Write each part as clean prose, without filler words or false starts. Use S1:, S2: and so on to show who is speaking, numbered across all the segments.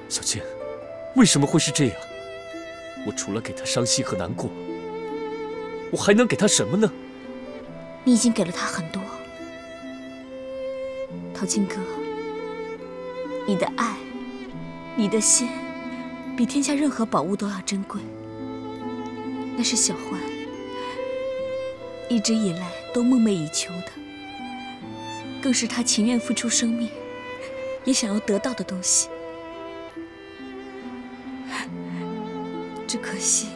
S1: 小倩，为什么会是这样？我除了给她伤心和难过，我还能给她什么呢？
S2: 你已经给了她很多，陶金哥，你的爱，你的心，比天下任何宝物都要珍贵。那是小欢一直以来都梦寐以求的，更是他情愿付出生命，也想要得到的东西。只可惜，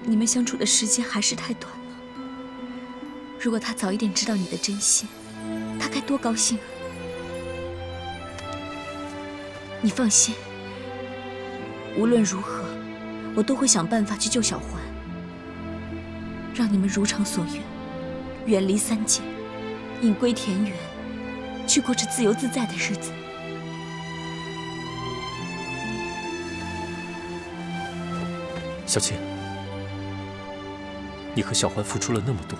S2: 你们相处的时间还是太短了。如果他早一点知道你的真心，他该多高兴啊！你放心，无论如何，我都会想办法去救小环，让你们如偿所愿，远离三界，隐归田园，去过着自由自在的日子。
S1: 小倩，你和小环付出了那么多，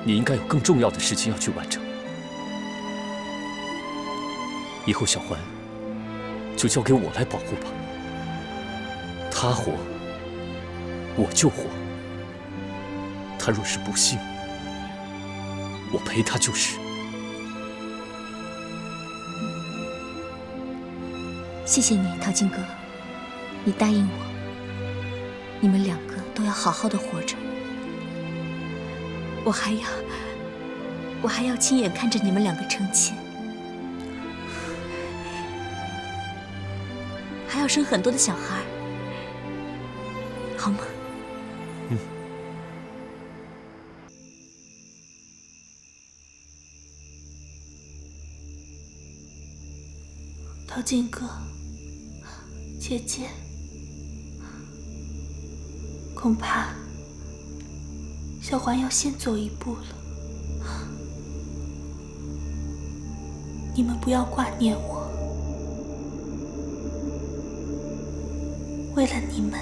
S1: 你应该有更重要的事情要去完成。以后小环就交给我来保护吧。他活，我就活；他若是不幸，我陪他就是。
S2: 谢谢你，陶金哥，你答应我。你们两个都要好好的活着，我还要亲眼看着你们两个成亲，还要生很多的小孩，好吗？
S1: 嗯。
S3: 陶金哥，姐姐。恐怕小环要先走一步了，你们不要挂念我，为了你们，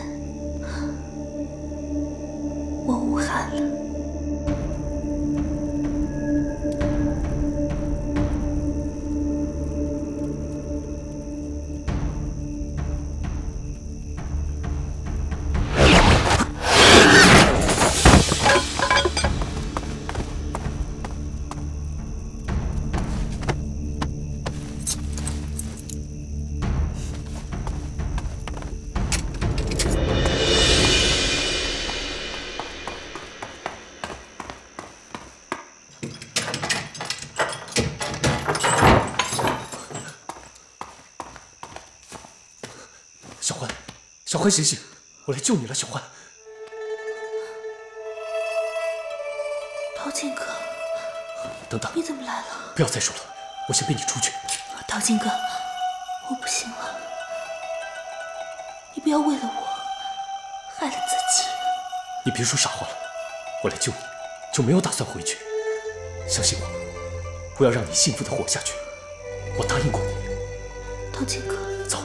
S3: 我无憾了。
S1: 小环，醒醒！我来救你了，小环。
S3: 陶金哥，
S1: 等等，
S3: 你怎么来了？
S1: 不要再说了，我先背你出去。
S3: 陶金哥，我不行了，你不要为了我害了自己。
S1: 你别说傻话了，我来救你，就没有打算回去。相信我，我要让你幸福的活下去。我答应过你。
S3: 陶金哥，
S1: 走。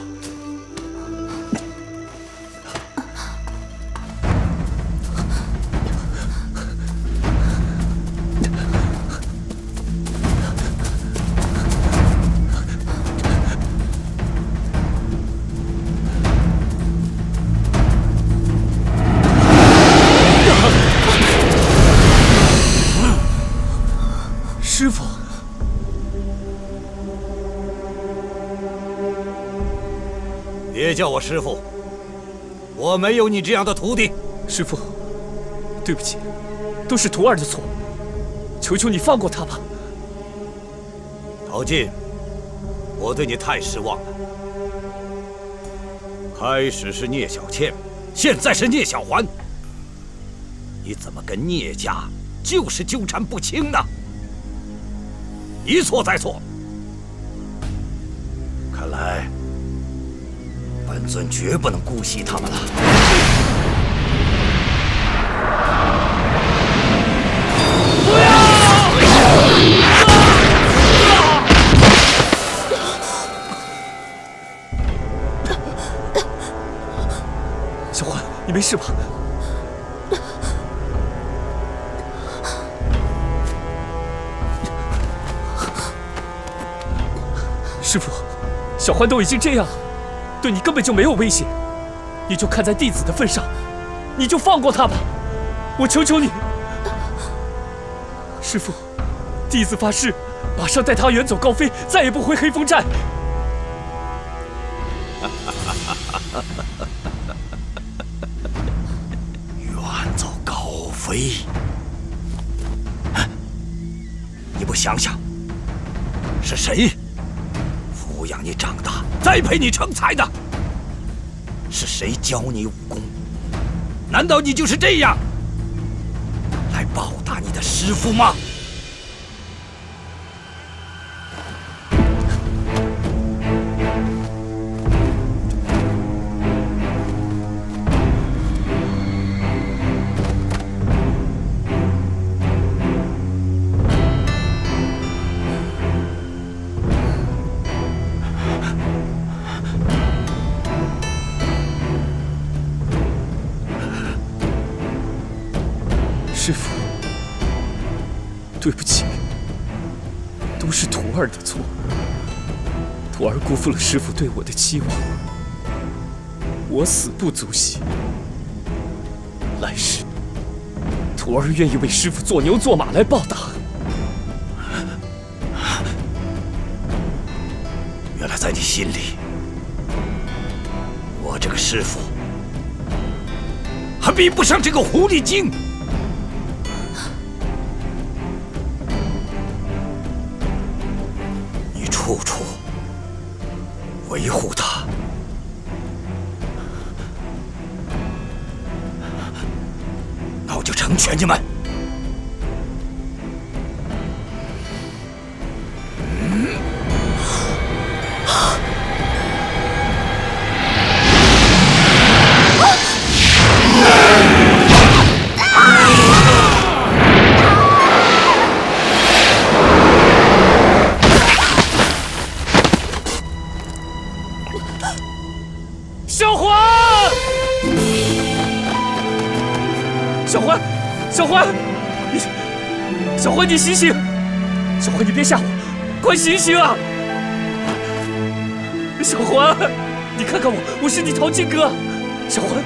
S1: 师傅，
S4: 别叫我师傅，我没有你这样的徒弟。
S1: 师傅，对不起，都是徒儿的错，求求你放过他吧。
S4: 陶进，我对你太失望了。开始是聂小倩，现在是聂小环，你怎么跟聂家就是纠缠不清呢？一错再错，看来本尊绝不能姑息他们了。不要！
S1: 小环，你没事吧？师父，小欢都已经这样了，对你根本就没有威胁，你就看在弟子的份上，你就放过他吧，我求求你。师父，弟子发誓，马上带他远走高飞，再也不回黑风寨。
S4: 远走高飞？你不想想，是谁抚养你长大、栽培你成才的？是谁教你武功？难道你就是这样来报答你的师父吗？
S1: 师父，对不起，都是徒儿的错。徒儿辜负了师父对我的期望，我死不足惜。来世，徒儿愿意为师父做牛做马来报答。
S4: 原来在你心里，我这个师父还比不上这个狐狸精。处处维护他，那我就成全你们。
S1: 小欢，小欢，小欢，小欢，你醒醒！小欢，你别吓我，快醒醒啊！小欢，你看看我，我是你淘金哥。小欢，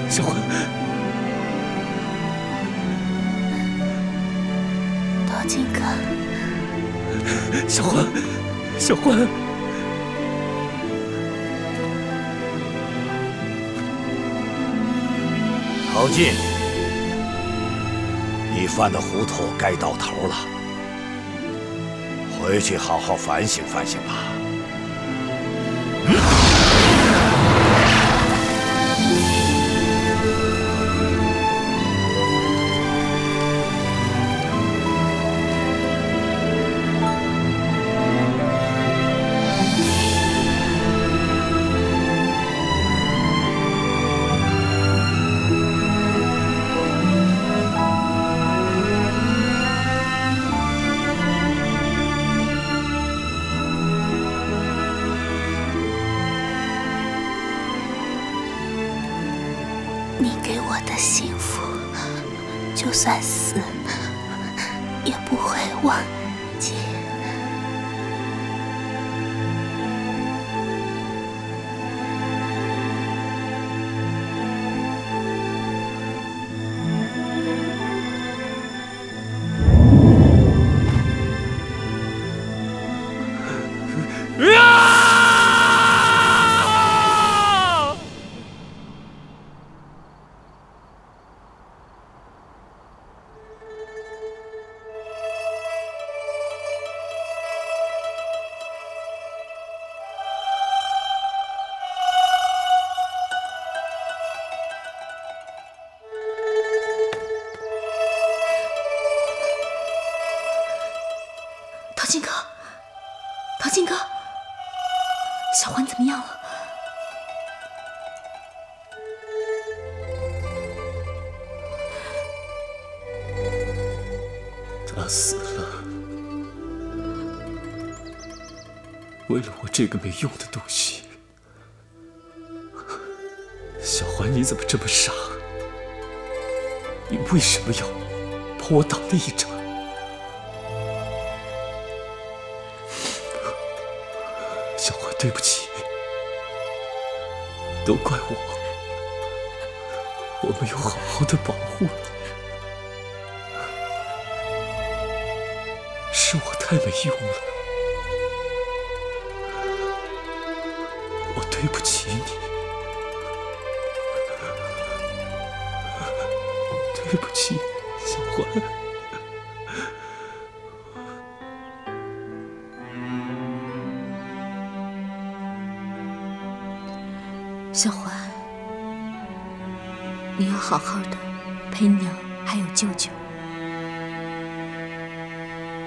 S1: 小欢，
S3: 淘金哥，
S1: 小欢，小欢。
S4: 陶进，你犯的糊涂该到头了，回去好好反省反省吧。
S3: 你给我的幸福，就算死也不会忘记。
S2: 淘金哥，淘金哥，小欢怎么样了？
S1: 他死了，为了我这个没用的东西。小欢，你怎么这么傻？你为什么要帮我挡了一场？对不起，都怪我没有好好的保护你，是我太没用了，我对不起你，对不起，小环。
S2: 小环，你要好好的陪娘还有舅舅。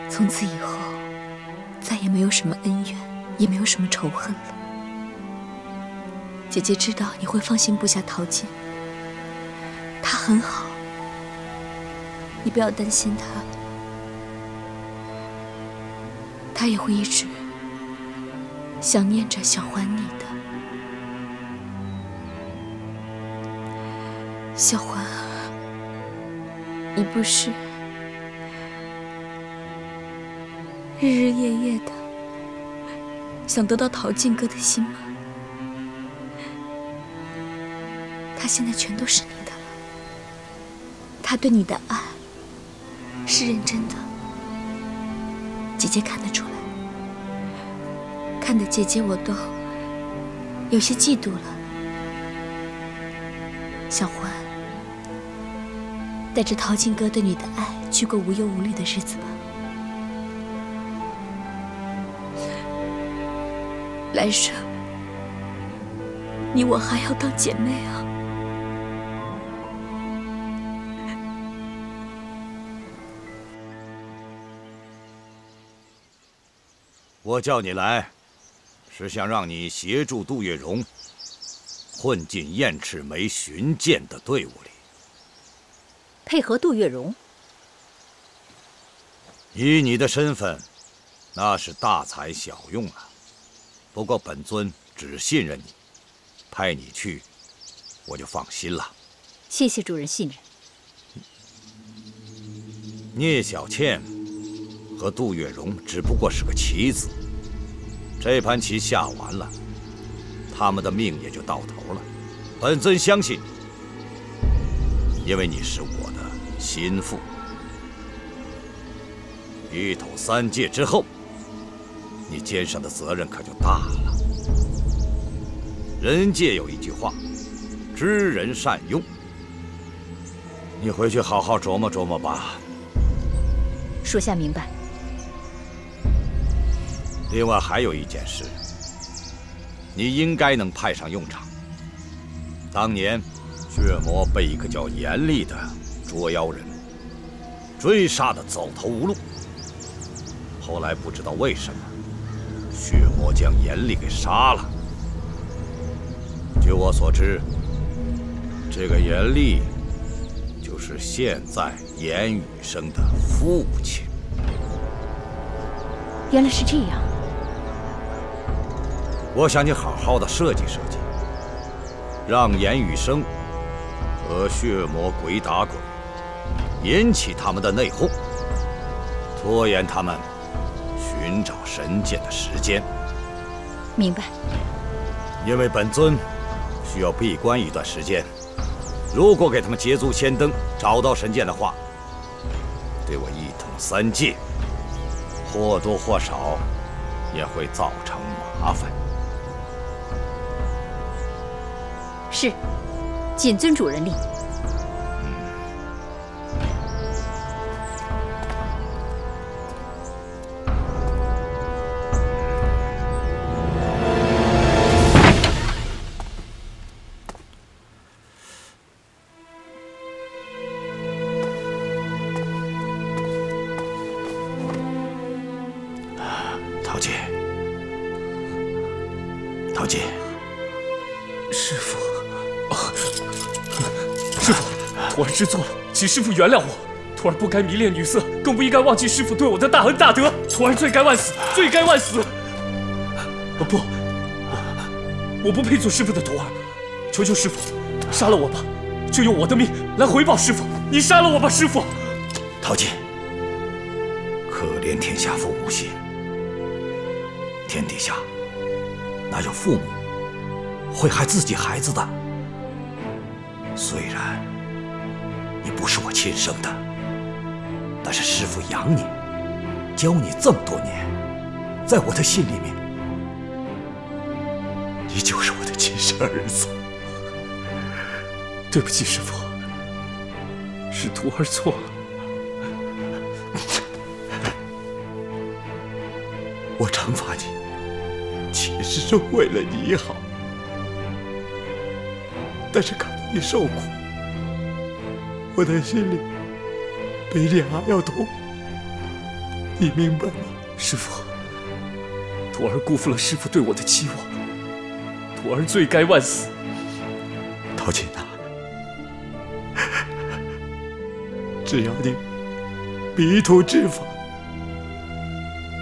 S2: 从此以后，再也没有什么恩怨，也没有什么仇恨了。姐姐知道你会放心不下陶静，她很好，你不要担心她，她也会一直想念着小环你的。小环，你不是日日夜夜的想得到陶静哥的心吗？他现在全都是你的了，他对你的爱是认真的，姐姐看得出来，看得姐姐我都有些嫉妒了。小环，带着陶静哥对你的爱去过无忧无虑的日子吧。来生，你我还要当姐妹啊！
S4: 我叫你来，是想让你协助杜月笙混进燕赤眉巡剑的队伍里。
S5: 配合杜月笙？
S4: 以你的身份，那是大材小用了。不过本尊只信任你，派你去，我就放心了。
S5: 谢谢主人信任。
S4: 聂小倩和杜月笙只不过是个棋子，这盘棋下完了，他们的命也就到头了。本尊相信你，因为你是我的心腹。一统三界之后，你肩上的责任可就大了。人界有一句话，知人善用。你回去好好琢磨琢磨吧。
S5: 属下明白。
S4: 另外还有一件事，你应该能派上用场。当年血魔被一个叫严厉的捉妖人追杀得走投无路，后来不知道为什么，血魔将严厉给杀了。据我所知，这个严厉就是现在严羽生的父亲。
S5: 原来是这样。
S4: 我想你好好的设计设计，让严羽生和血魔鬼打鬼，引起他们的内讧，拖延他们寻找神剑的时间。
S5: 明白。
S4: 因为本尊需要闭关一段时间，如果给他们捷足先登，找到神剑的话，对我一统三界或多或少也会造成麻烦。
S5: 是，谨遵主人令。
S4: 陶姐，陶姐，
S1: 师父，师父，徒儿知错了，请师父原谅我。徒儿不该迷恋女色，更不应该忘记师父对我的大恩大德。徒儿罪该万死，罪该万死。不，我不配做师父的徒儿，求求师父，杀了我吧，就用我的命来回报师父。你杀了我吧，师父。
S4: 陶姐，可怜天下父母心。天底下哪有父母会害自己孩子的？虽然你不是我亲生的，但是师父养你，教你这么多年，在我的心里面，你就是我的亲生儿子。
S1: 对不起，师父，是徒儿错了。
S4: 我惩罚你，其实是为了你好。但是看到你受苦，我的心里比你还要痛。你明白吗？
S1: 师父，徒儿辜负了师父对我的期望，徒儿罪该万死。
S4: 陶琴呐，只要你迷途知返，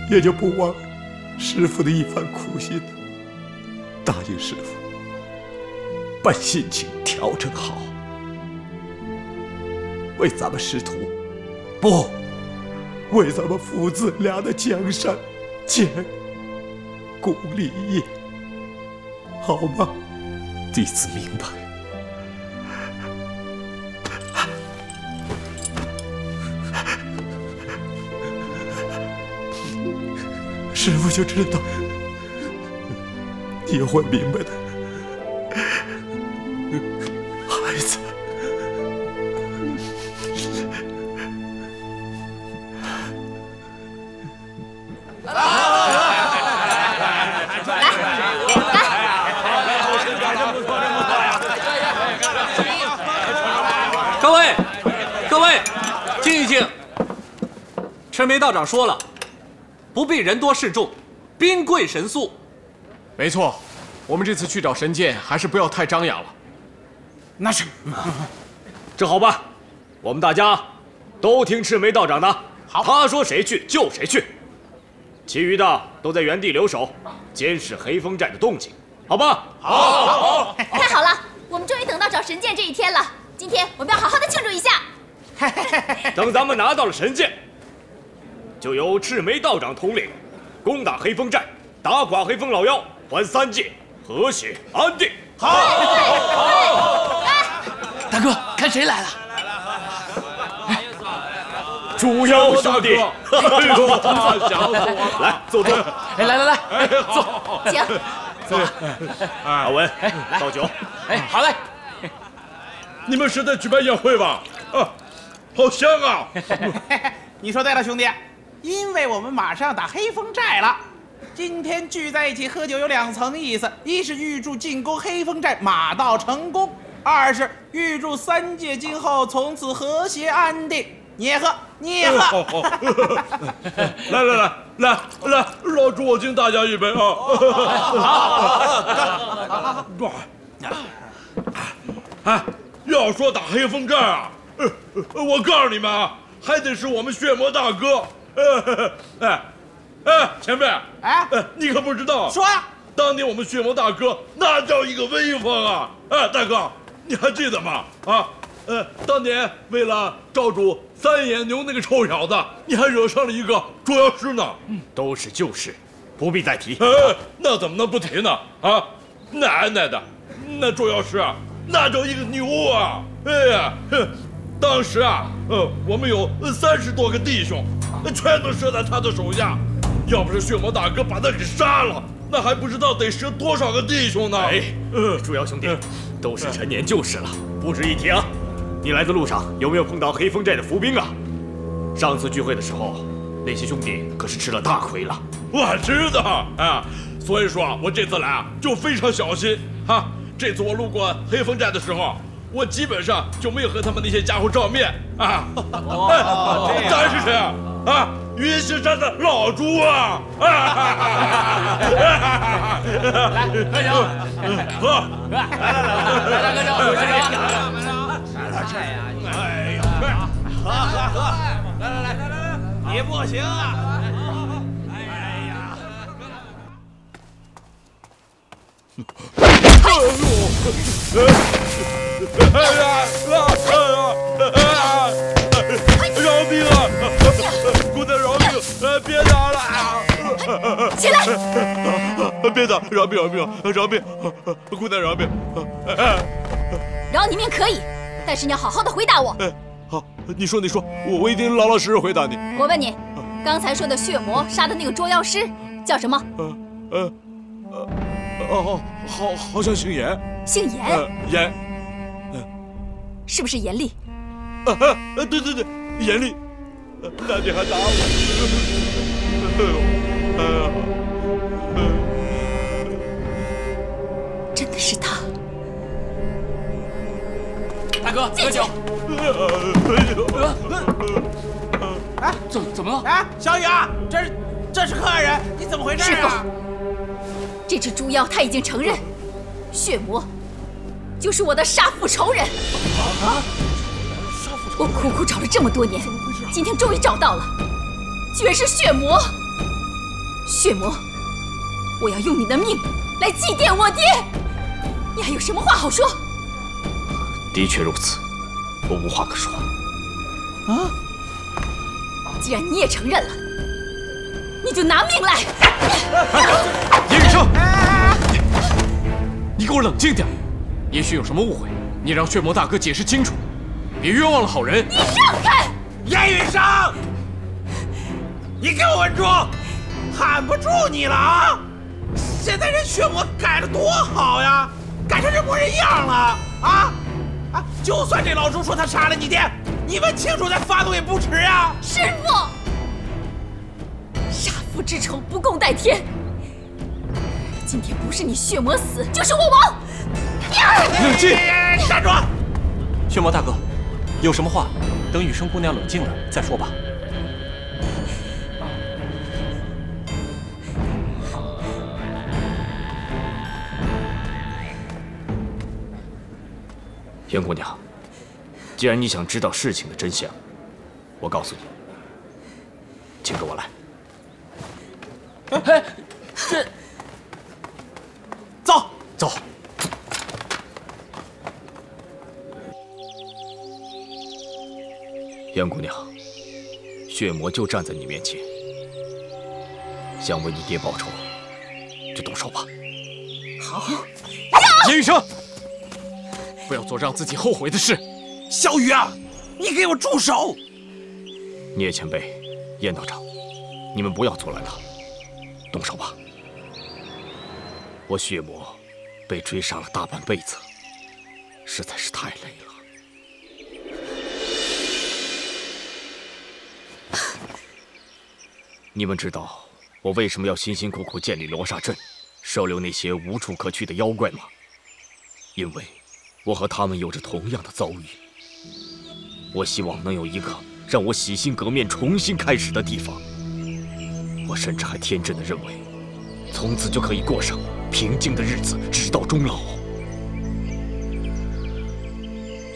S4: 也就不忘师父的一番苦心了。答应师父，把心情调整好，为咱们师徒，不，为咱们父子俩的江山建功立业，好吗？
S1: 弟子明白。
S4: 师父就知道你会明白的，孩子。
S6: 各位，静一静。赤眉道长说了，不必人多势众，兵贵神速。
S7: 没错，我们这次去找神剑，还是不要太张扬了。
S8: 那是。
S9: 这好办，我们大家都听赤眉道长的，
S8: 好，
S9: 他说谁去就谁去，其余的都在原地留守，监视黑风寨的动静，好吧？
S8: 好。
S5: 太好了，我们终于等到找神剑这一天了。今天我们要好好的庆祝一下。
S9: 等咱们拿到了神剑，就由赤眉道长统领，攻打黑风寨，打垮黑风老妖，还三界和谐安定。
S8: 好。大哥，看谁来了？
S9: 猪妖兄弟，来坐坐。
S8: 来，坐。
S5: 请。
S8: 坐。
S9: 阿文，倒酒。
S8: 好嘞。
S10: 你们是在举办宴会吧？啊，好香啊！
S11: 你说对了，兄弟，因为我们马上要打黑风寨了。今天聚在一起喝酒有两层意思：一是预祝进攻黑风寨马到成功；二是预祝三界今后从此和谐安定。你也喝，你也喝。
S10: 来，老朱，我敬大家一杯啊！好。哎，要说打黑风寨啊，我告诉你们啊，还得是我们血魔大哥。前辈，你可不知道，
S11: 说呀，
S10: 当年我们血魔大哥那叫一个威风啊！大哥，你还记得吗？啊，当年为了罩住三眼牛那个臭小子，你还惹上了一个捉妖师呢。
S9: 都是旧事，不必再提。
S10: 那怎么能不提呢？啊，奶奶的，那捉妖师啊！那叫一个牛啊！哎呀，当时啊，我们有30多个弟兄，全都折在他的手下。要不是血魔大哥把他给杀了，那还不知道得折多少个弟兄呢。
S9: 猪妖兄弟，都是陈年旧事了，不值一提啊。你来的路上有没有碰到黑风寨的伏兵啊？上次聚会的时候，那些兄弟可是吃了大亏了。
S10: 我知道啊，所以说啊，我这次来啊就非常小心哈。这次我路过黑风寨的时候，我基本上就没有和他们那些家伙照面啊。咱是谁啊？啊，云石山的老朱啊！
S8: 来，喝酒，
S10: 喝！
S8: 来，喝酒，喝酒！
S11: 哎呀，喝！来，你不行啊！哎呀！
S10: 饶命啊！姑娘饶命！别打了！
S5: 起来！
S10: 别打，饶命！姑娘饶命！
S5: 饶你命可以，但是你要好好的回答我。
S10: 好，你说，我一定老老实实回答你。
S5: 我问你，刚才说的血魔杀的那个捉妖师叫什么？
S10: 好像姓严。
S5: 姓严？
S10: 严。
S5: 是不是严厉？
S10: 对，严厉。那你还打我？
S5: 真的是他。
S1: 大哥，喝酒。怎么了？
S11: 啊，小雨啊，这是客人，你怎么回事啊？
S5: 师傅，这只猪妖他已经承认，血魔就是我的杀父仇人。我苦苦找了这么多年，今天终于找到了，居然是血魔！血魔，我要用你的命来祭奠我爹！你还有什么话好说？
S9: 的确如此，我无话可说。
S11: 啊！
S5: 既然你也承认了，你就拿命来！
S7: 严雨生，你给我冷静点！也许有什么误会，你让血魔大哥解释清楚，别冤枉了好人。
S5: 你让开！
S11: 严雨生，你给我稳住！喊不住你了啊！现在人血魔改得多好呀，改成人模人样了啊！就算这老猪说他杀了你爹，你问清楚再发怒也不迟呀！
S5: 师傅，杀父之仇不共戴天。今天不是你血魔死，就是我亡！
S7: 冷静！
S11: 站住！
S1: 血魔大哥，有什么话等雨生姑娘冷静了再说吧。
S9: 严姑娘，既然你想知道事情的真相，我告诉你，请跟我来。
S11: 这，走。
S9: 严姑娘，血魔就站在你面前，想为你爹报仇，就动手吧。
S5: 好。
S7: 严雨生，不要做让自己后悔的事。
S11: 小雨啊，你给我住手！
S9: 聂前辈、严道长，你们不要阻拦他，动手吧。我血魔被追杀了大半辈子，实在是太累了。你们知道我为什么要辛辛苦苦建立罗刹阵，收留那些无处可去的妖怪吗？因为我和他们有着同样的遭遇。我希望能有一个让我洗心革面、重新开始的地方。我甚至还天真的认为，从此就可以过上平静的日子，直到终老。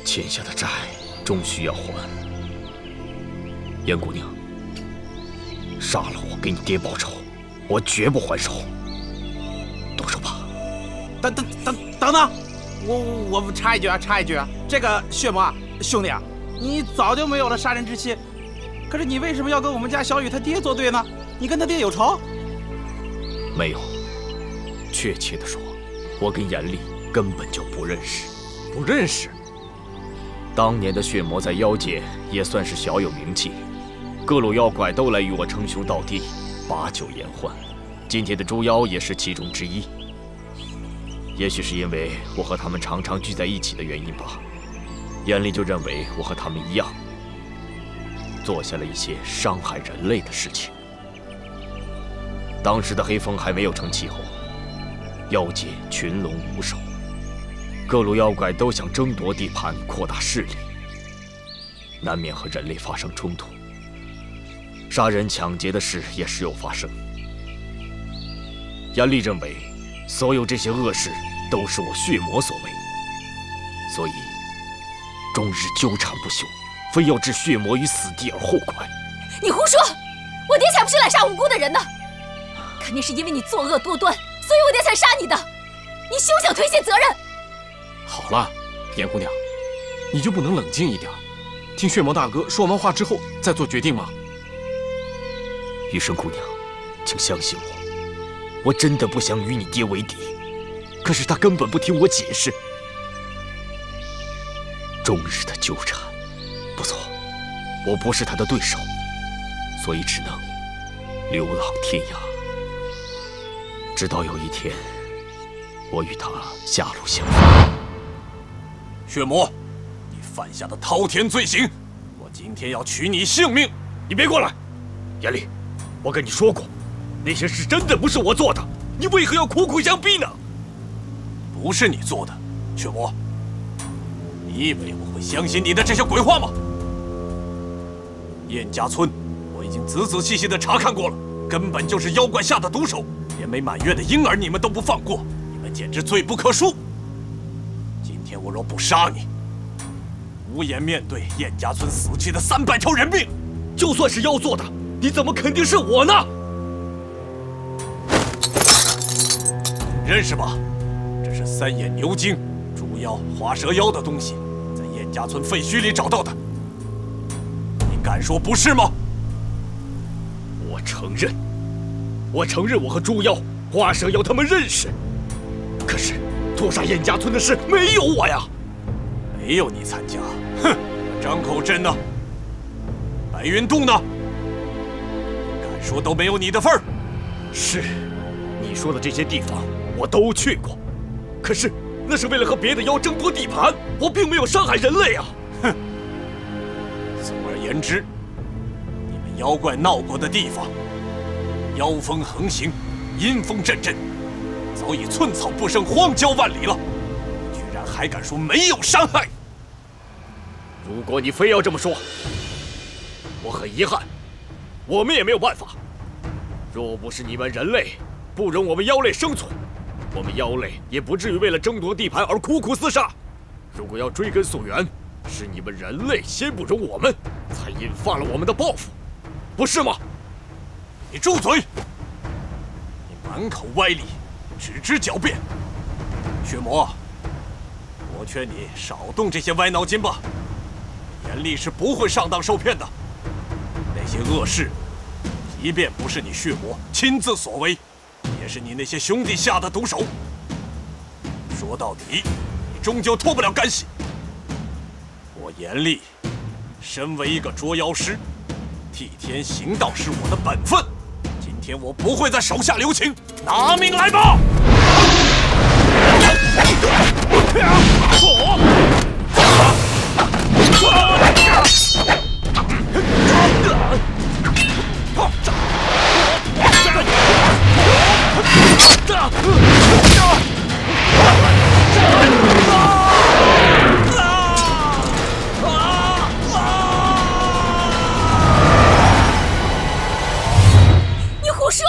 S9: 欠下的债终须要还。严姑娘，杀了我给你爹报仇，我绝不还手。动手吧！
S11: 等等，我插一句啊，这个血魔啊，兄弟啊，你早就没有了杀人之心，可是你为什么要跟我们家小雨他爹作对呢？你跟他爹有仇？
S9: 没有，确切的说，我跟严厉根本就不认识。
S7: 不认识？
S9: 当年的血魔在妖界也算是小有名气，各路妖怪都来与我称兄道弟，把酒言欢。今天的猪妖也是其中之一。也许是因为我和他们常常聚在一起的原因吧，严厉就认为我和他们一样，做下了一些伤害人类的事情。当时的黑风还没有成气候，妖界群龙无首，各路妖怪都想争夺地盘，扩大势力，难免和人类发生冲突，杀人抢劫的事也时有发生。严厉认为，所有这些恶事都是我血魔所为，所以终日纠缠不休，非要置血魔于死地而后快。
S5: 你胡说！我爹才不是滥杀无辜的人呢！肯定是因为你作恶多端，所以我爹才杀你的。你休想推卸责任！
S7: 好了，严姑娘，你就不能冷静一点，听血魔大哥说完话之后再做决定吗？
S9: 余生姑娘，请相信我，我真的不想与你爹为敌，可是他根本不听我解释，终日的纠缠。不错，我不是他的对手，所以只能流浪天涯，直到有一天，我与他狭路相逢。
S6: 血魔，你犯下的滔天罪行，我今天要取你性命！
S9: 你别过来，严厉，我跟你说过，那些事真的不是我做的，你为何要苦苦相逼呢？
S6: 不是你做的，血魔，你以为我会相信你的这些鬼话吗？燕家村，我已经仔仔细细地查看过了，根本就是妖怪下的毒手，连没满月的婴儿你们都不放过，你们简直罪不可恕。今天我若不杀你，无颜面对燕家村死去的300条人命。
S9: 就算是妖做的，你怎么肯定是我呢？
S6: 认识吧？这是3眼牛精、猪妖、花蛇妖的东西，在燕家村废墟里找到的。你敢说不是吗？
S9: 我承认，我和猪妖、花蛇妖他们认识。可是屠杀燕家村的事没有我呀！
S6: 没有你参加。哼，张口镇呢？白云洞呢？敢说都没有你的份儿。
S9: 是，你说的这些地方我都去过，可是那是为了和别的妖争夺地盘，我并没有伤害人类啊！
S6: 哼。总而言之，你们妖怪闹过的地方，妖风横行，阴风阵阵，早已寸草不生，荒郊万里了，居然还敢说没有伤害！
S9: 如果你非要这么说，我很遗憾，我们也没有办法。若不是你们人类不容我们妖类生存，我们妖类也不至于为了争夺地盘而苦苦厮杀。如果要追根溯源，是你们人类先不容我们，才引发了我们的报复，不是吗？
S6: 你住嘴！你满口歪理，只知狡辩。血魔，我劝你少动这些歪脑筋吧。严厉是不会上当受骗的。那些恶事，即便不是你血魔亲自所为，也是你那些兄弟下的毒手。说到底，你终究脱不了干系。我严厉，身为一个捉妖师，替天行道是我的本分。今天我不会再手下留情，拿命来吧！
S5: 你胡说！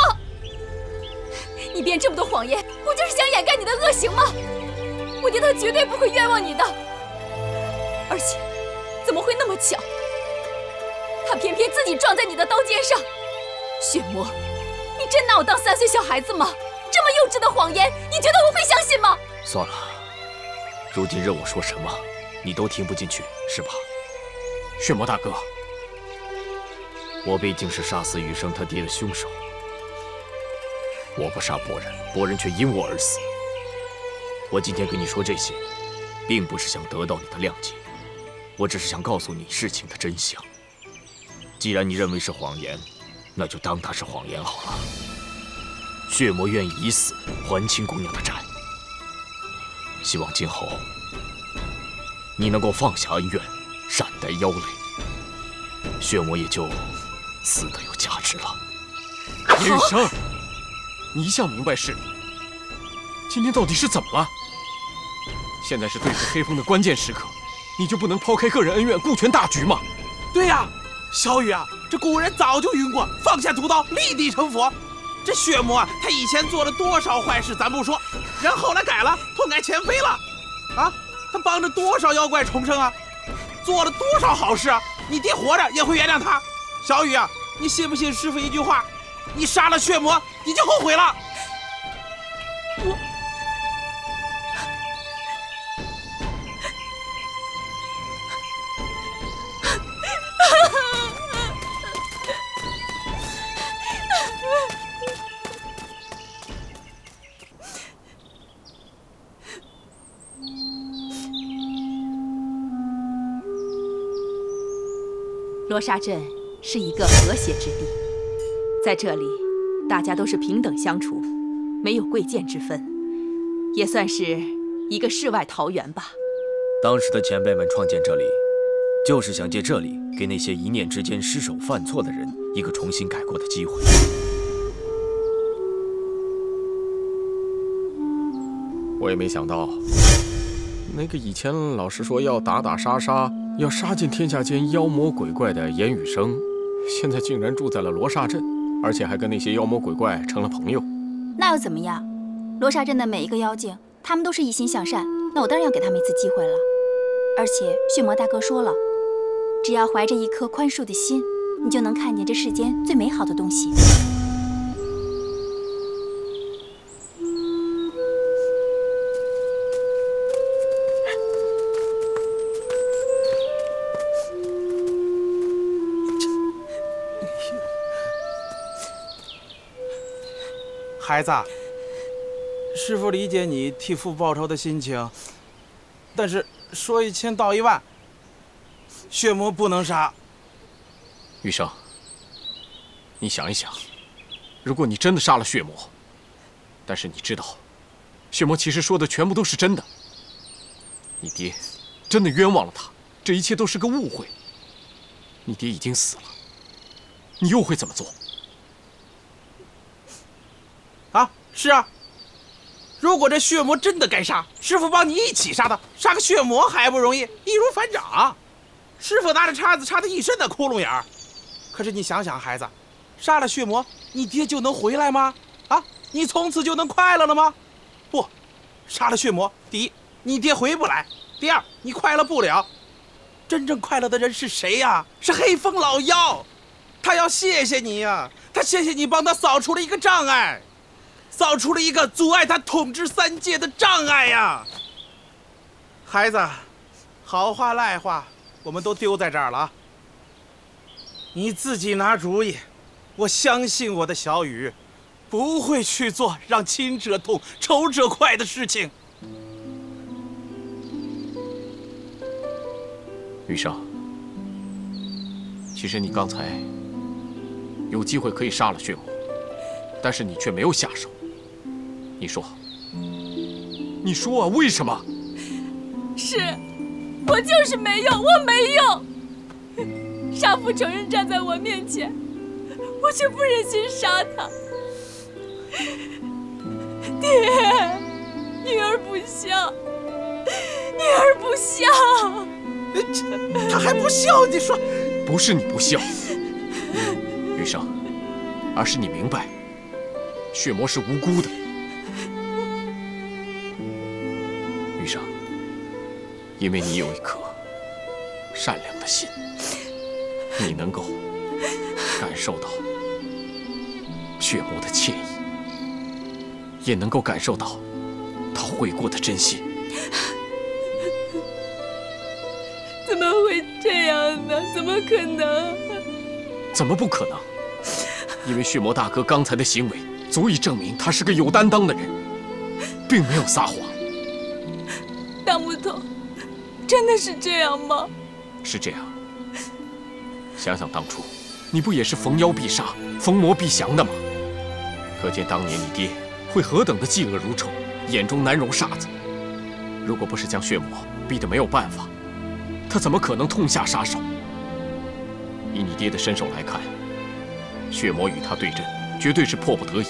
S5: 你编这么多谎言，不就是想掩盖你的恶行吗？我爹他绝对不会冤枉你的，而且怎么会那么巧？他偏偏自己撞在你的刀尖上。血魔，你真拿我当3岁小孩子吗？这么幼稚的谎言，你觉得我会相信吗？
S9: 算了，如今任我说什么，你都听不进去，是吧？
S7: 血魔大哥，
S9: 我毕竟是杀死雨生他爹的凶手。我不杀博人，博人却因我而死。我今天跟你说这些，并不是想得到你的谅解，我只是想告诉你事情的真相。既然你认为是谎言，那就当它是谎言好了。血魔愿意以死还清姑娘的债，希望今后你能够放下恩怨，善待妖类，血魔也就死得有价值了。
S7: 叶雨生，你一向明白事理，今天到底是怎么了？现在是对付黑风的关键时刻，你就不能抛开个人恩怨，顾全大局吗？
S11: 对呀，小雨啊，这古人早就云过，放下屠刀，立地成佛。这血魔啊，他以前做了多少坏事咱不说，人后来改了，痛改前非了，啊，他帮着多少妖怪重生啊，做了多少好事啊，你爹活着也会原谅他。小雨啊，你信不信师傅一句话，你杀了血魔，你就后悔了。
S5: 罗刹镇是一个和谐之地，在这里，大家都是平等相处，没有贵贱之分，也算是一个世外桃源吧。
S9: 当时的前辈们创建这里，就是想借这里给那些一念之间失手犯错的人一个重新改过的机会。
S7: 我也没想到，那个以前老是说要打打杀杀，要杀尽天下间妖魔鬼怪的严雨生，现在竟然住在了罗刹镇，而且还跟那些妖魔鬼怪成了朋友。
S12: 那又怎么样？罗刹镇的每一个妖精，他们都是一心向善，那我当然要给他们一次机会了。而且血魔大哥说了，只要怀着一颗宽恕的心，你就能看见这世间最美好的东西。
S11: 孩子，师父理解你替父报仇的心情，但是说1000道1万，血魔不能杀。
S7: 余生，你想一想，如果你真的杀了血魔，但是你知道，血魔其实说的全部都是真的，你爹真的冤枉了他，这一切都是个误会。你爹已经死了，你又会怎么做？
S11: 啊，是啊。如果这血魔真的该杀，师傅帮你一起杀他，杀个血魔还不容易，易如反掌。师傅拿着叉子插他一身的窟窿眼儿。可是你想想，孩子，杀了血魔，你爹就能回来吗？啊，你从此就能快乐了吗？不，杀了血魔，第一，你爹回不来；第二，你快乐不了。真正快乐的人是谁呀？是黑风老妖，他要谢谢你呀，他谢谢你帮他扫除了一个障碍。扫除了一个阻碍他统治3界的障碍呀！孩子，好话赖话，我们都丢在这儿了啊！你自己拿主意。我相信我的小雨，不会去做让亲者痛、仇者快的事情。
S7: 余生，其实你刚才有机会可以杀了血魔，但是你却没有下手。你说啊，为什么？
S5: 是，我就是没用，我没用。杀父仇人站在我面前，我却不忍心杀他。爹，女儿不孝，女儿不孝。
S11: 他还不孝？你说？
S7: 不是你不孝，余生，而是你明白，血魔是无辜的。余生，因为你有一颗善良的心，你能够感受到血魔的歉意，也能够感受到他悔过的真心。
S5: 怎么会这样呢？怎么可能？
S7: 怎么不可能？因为血魔大哥刚才的行为足以证明他是个有担当的人，并没有撒谎。
S5: 大木头，真的是这样吗？
S7: 是这样。想想当初，你不也是逢妖必杀、逢魔必降的吗？可见当年你爹会何等的嫉恶如仇，眼中难容煞子。如果不是将血魔逼得没有办法，他怎么可能痛下杀手？以你爹的身手来看，血魔与他对阵，绝对是迫不得已、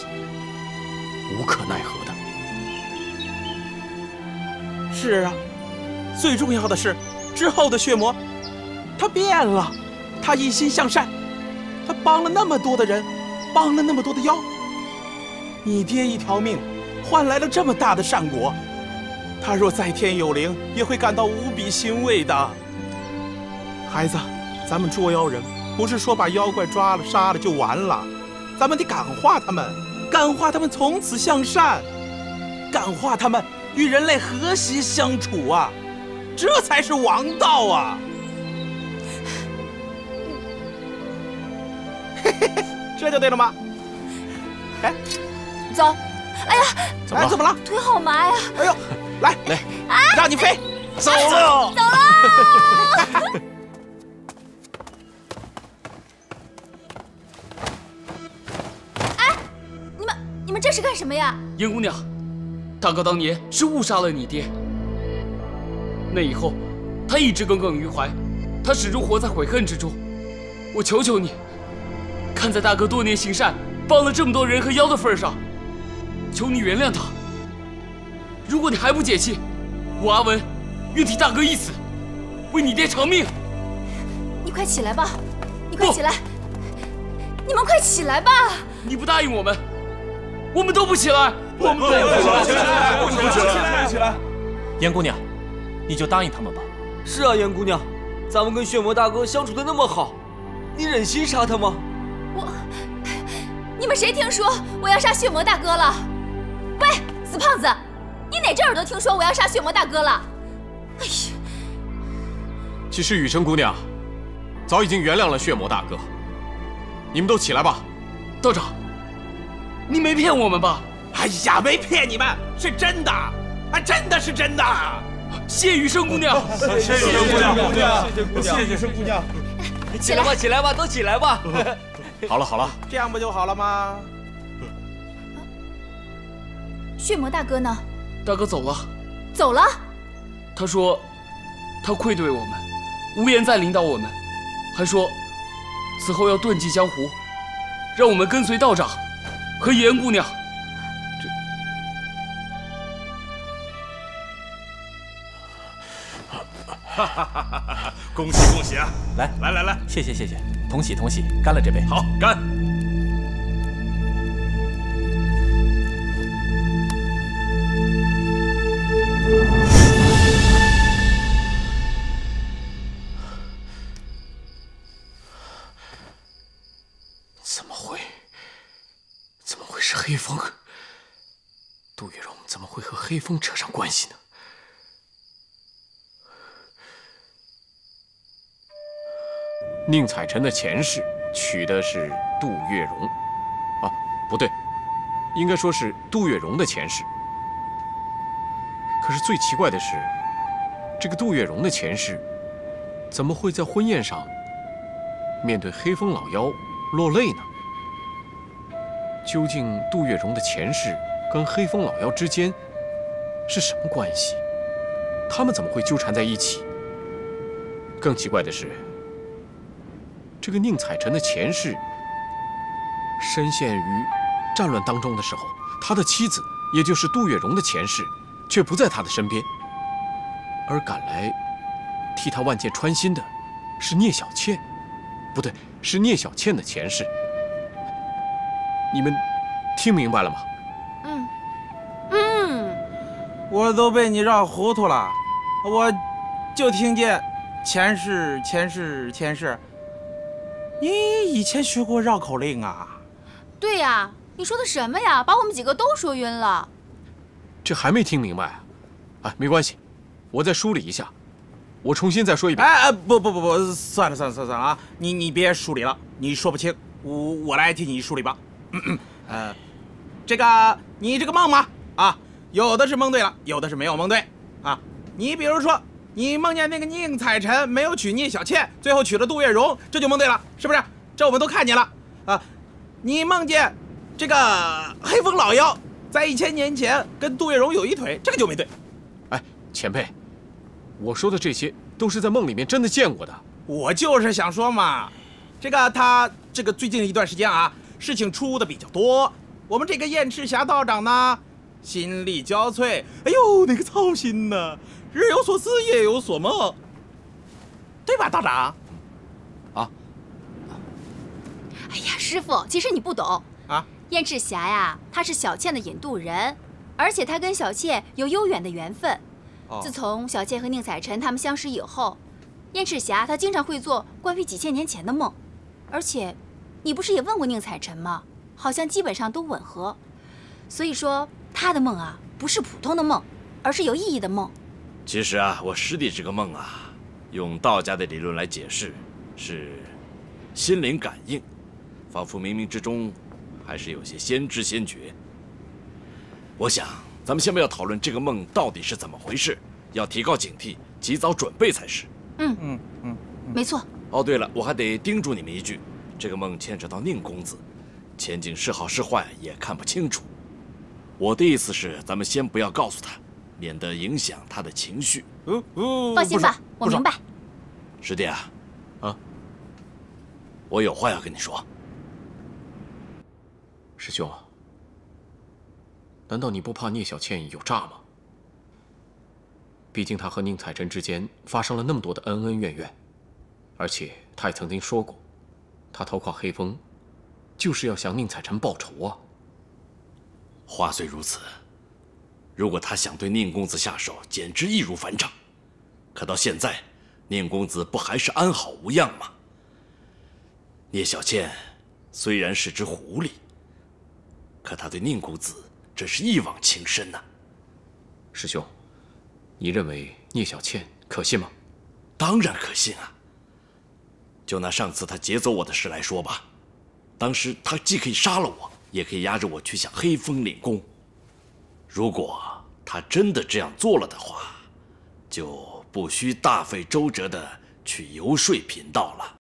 S7: 无可奈何的。
S11: 是啊，最重要的是，之后的血魔，他变了，他一心向善，他帮了那么多的人，帮了那么多的妖。你爹一条命，换来了这么大的善果，他若在天有灵，也会感到无比欣慰的。孩子，咱们捉妖人，不是说把妖怪抓了杀了就完了，咱们得感化他们，感化他们从此向善，感化他们与人类和谐相处啊，这才是王道啊！嘿嘿嘿，这就对了吗？哎，
S12: 走！哎呀，
S11: 怎么了？
S12: 腿好麻呀！
S11: 哎呦，来，让你飞，走了，
S12: 走了。
S5: 你们这是干什么呀？
S13: 严姑娘，大哥当年是误杀了你爹。那以后，他一直耿耿于怀，他始终活在悔恨之中。我求求你，看在大哥多年行善，帮了这么多人和妖的份上，求你原谅他。如果你还不解气，我阿文愿替大哥一死，为你爹偿命。
S5: 你快起来吧，你快起来，你们快起来吧！
S13: 你不答应我们，我们都不起来。我们都
S1: 不起来！严姑娘，你就答应他们吧。
S14: 是啊，严姑娘，咱们跟血魔大哥相处的那么好，你忍心杀他吗？
S5: 你们谁听说我要杀血魔大哥了？喂，死胖子，你哪只耳朵听说我要杀血魔大哥了？哎呀！
S7: 其实雨生姑娘早已经原谅了血魔大哥，你们都起来吧。
S13: 道长，你没骗我们吧？
S11: 哎呀，没骗你们，是真的，真的是真的。
S13: 谢雨生姑娘，
S8: 谢谢雨生姑娘，谢谢雨生姑娘。
S14: 起来吧，起来吧，都起来吧。
S7: 好了好了，
S11: 这样不就好了吗？
S5: 血魔大哥呢？
S13: 大哥走了。
S5: 走了？
S13: 他说，他愧对我们，无颜再领导我们，还说此后要遁迹江湖，让我们跟随道长和严姑娘。
S10: 恭喜恭喜啊！来，
S1: 谢谢，同喜同喜，干了这杯。
S10: 好，干！
S7: 怎么会是黑风？杜月笙怎么会和黑风扯上关系呢？宁采臣的前世娶的是杜月笙，啊，不对，应该说是杜月笙的前世。可是最奇怪的是，这个杜月笙的前世，怎么会在婚宴上面对黑风老妖落泪呢？究竟杜月笙的前世跟黑风老妖之间是什么关系？他们怎么会纠缠在一起？更奇怪的是，这个宁采臣的前世深陷于战乱当中的时候，他的妻子，也就是杜月笙的前世，却不在他的身边，而赶来替他万箭穿心的是聂小倩，不对，是聂小倩的前世。你们听明白了吗？
S11: 我都被你绕糊涂了，我就听见前世。你以前学过绕口令啊？
S12: 对呀，你说的什么呀？把我们几个都说晕了。
S7: 这还没听明白啊？哎，没关系，我再梳理一下，我重新再说一遍。
S11: 不，算了啊！你别梳理了，你说不清，我来替你梳理吧。这个你这个梦嘛，啊，有的是蒙对了，有的是没有蒙对啊。你比如说，你梦见那个宁采臣没有娶聂小倩，最后娶了杜月笙，这就蒙对了，是不是？这我们都看见了啊。你梦见这个黑风老妖在1000年前跟杜月笙有一腿，这个就没对。
S7: 哎，前辈，我说的这些都是在梦里面真的见过的。
S11: 我就是想说嘛，他最近一段时间啊，事情出的比较多。我们这个燕赤霞道长呢，心力交瘁，哎呦，那个操心呢，日有所思，夜有所梦，对吧，道长？
S12: 哎呀，师傅，其实你不懂
S11: 啊。
S12: 燕赤霞呀，她是小倩的引渡人，而且她跟小倩有悠远的缘分。自从小倩和宁采臣他们相识以后，燕赤霞她经常会做关于几千年前的梦，而且，你不是也问过宁采臣吗？好像基本上都吻合。所以说，她的梦啊，不是普通的梦，而是有意义的梦。
S10: 其实啊，我师弟这个梦啊，用道家的理论来解释，是心灵感应，仿佛冥冥之中还是有些先知先觉。我想，咱们先不要讨论这个梦到底是怎么回事，要提高警惕，及早准备才是。
S12: 没错。
S10: 哦，对了，我还得叮嘱你们一句，这个梦牵扯到宁公子，前景是好是坏也看不清楚。我的意思是，咱们先不要告诉他，免得影响他的情绪。
S12: 放心吧，我明白。
S10: 师弟啊，我有话要跟你说。
S7: 师兄啊，难道你不怕聂小倩有诈吗？毕竟她和宁采臣之间发生了那么多的恩恩怨怨，而且她也曾经说过，她投靠黑风，就是要向宁采臣报仇啊。
S10: 话虽如此，如果他想对宁公子下手，简直易如反掌。可到现在，宁公子不还是安好无恙吗？聂小倩虽然是只狐狸，可她对宁公子真是一往情深呐。
S7: 师兄，你认为聂小倩可信吗？
S10: 当然可信啊。就拿上次他劫走我的事来说吧，当时他既可以杀了我，也可以押着我去向黑风领功。如果他真的这样做了的话，就不需大费周折的去游说贫道了。